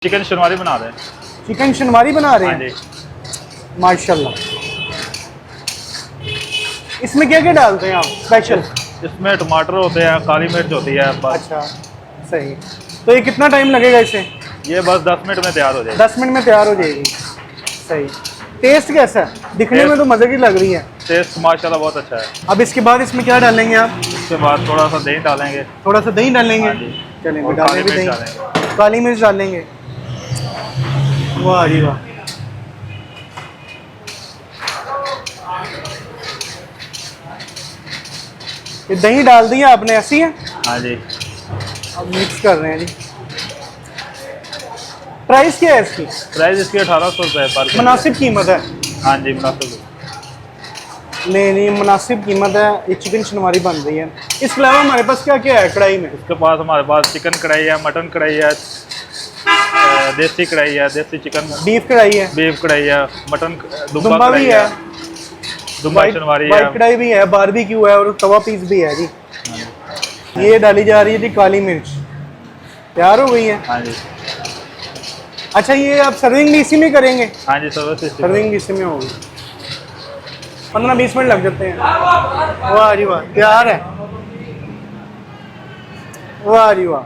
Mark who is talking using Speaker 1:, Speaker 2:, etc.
Speaker 1: Chicken शनवारी बना रहे हैं।
Speaker 2: चिकन शनवारी बना रहे
Speaker 1: हाँ
Speaker 2: हैं,
Speaker 1: जी।
Speaker 2: माशाल्लाह। इसमें क्या क्या डालते हैं आप स्पेशल?
Speaker 1: इसमें टमाटर होते हैं, काली मिर्च होती है बस।
Speaker 2: अच्छा, सही। तो ये कितना टाइम लगेगा इसे?
Speaker 1: ये बस 10 मिनट में तैयार हो जाएगी।
Speaker 2: 10 मिनट में तैयार हो जाएगी। सही। टेस्ट कैसा है? दिखने में तो मज़े की लग रही है।
Speaker 1: टेस्ट माशाल्लाह बहुत अच्छा है।
Speaker 2: अब इसके बाद इसमें क्या डालेंगे आप?
Speaker 1: उसके बाद थोड़ा सा दही डालेंगे।
Speaker 2: थोड़ा सा दही डालेंगे।
Speaker 1: हाँ जी।
Speaker 2: चलें,
Speaker 1: और
Speaker 2: डालें भी
Speaker 1: काली
Speaker 2: दही।
Speaker 1: मिर्च डालेंगे।
Speaker 2: काली मिर्च डालेंगे। वाह जी वाह। ये दही डाल दी है आपने, ऐसी है?
Speaker 1: हाँ जी।
Speaker 2: अब मिक्स कर रहे हैं जी। प्राइस क्या है इसकी?
Speaker 1: प्राइस इसकी 1800 रुपये पर केजी।
Speaker 2: मुनासिब कीमत है?
Speaker 1: हाँ जी, मुनासिब।
Speaker 2: नहीं नहीं, मुनासिब कीमत है। ये चिकन शनवारी बन रही है। इसके अलावा हमारे पास क्या क्या है कढ़ाई में?
Speaker 1: इसके पास हमारे पास चिकन कढ़ाई है, मटन कढ़ाई है, देसी कढ़ाई है, देसी चिकन,
Speaker 2: बीफ कढ़ाई है,
Speaker 1: बीफ कढ़ाई है, मटन दुम्बा
Speaker 2: दुम्बा भी
Speaker 1: कढ़ाई
Speaker 2: है,
Speaker 1: दुम्बा शनवारी है।
Speaker 2: वाइट कढ़ाई भी है, बारबेक्यू है और तवा पीस भी है जी। ये डाली जा रही है जी काली मिर्च। तैयार हो गई है।
Speaker 1: हाँ जी।
Speaker 2: अच्छा, ये आप सर्विंग भी इसी में करेंगे?
Speaker 1: हाँ जी, सर्विस
Speaker 2: सर्विंग भी इसी में होगी। 15-20 मिनट लग जाते हैं। वाह जी वाह, तैयार है। वाह जी वाह।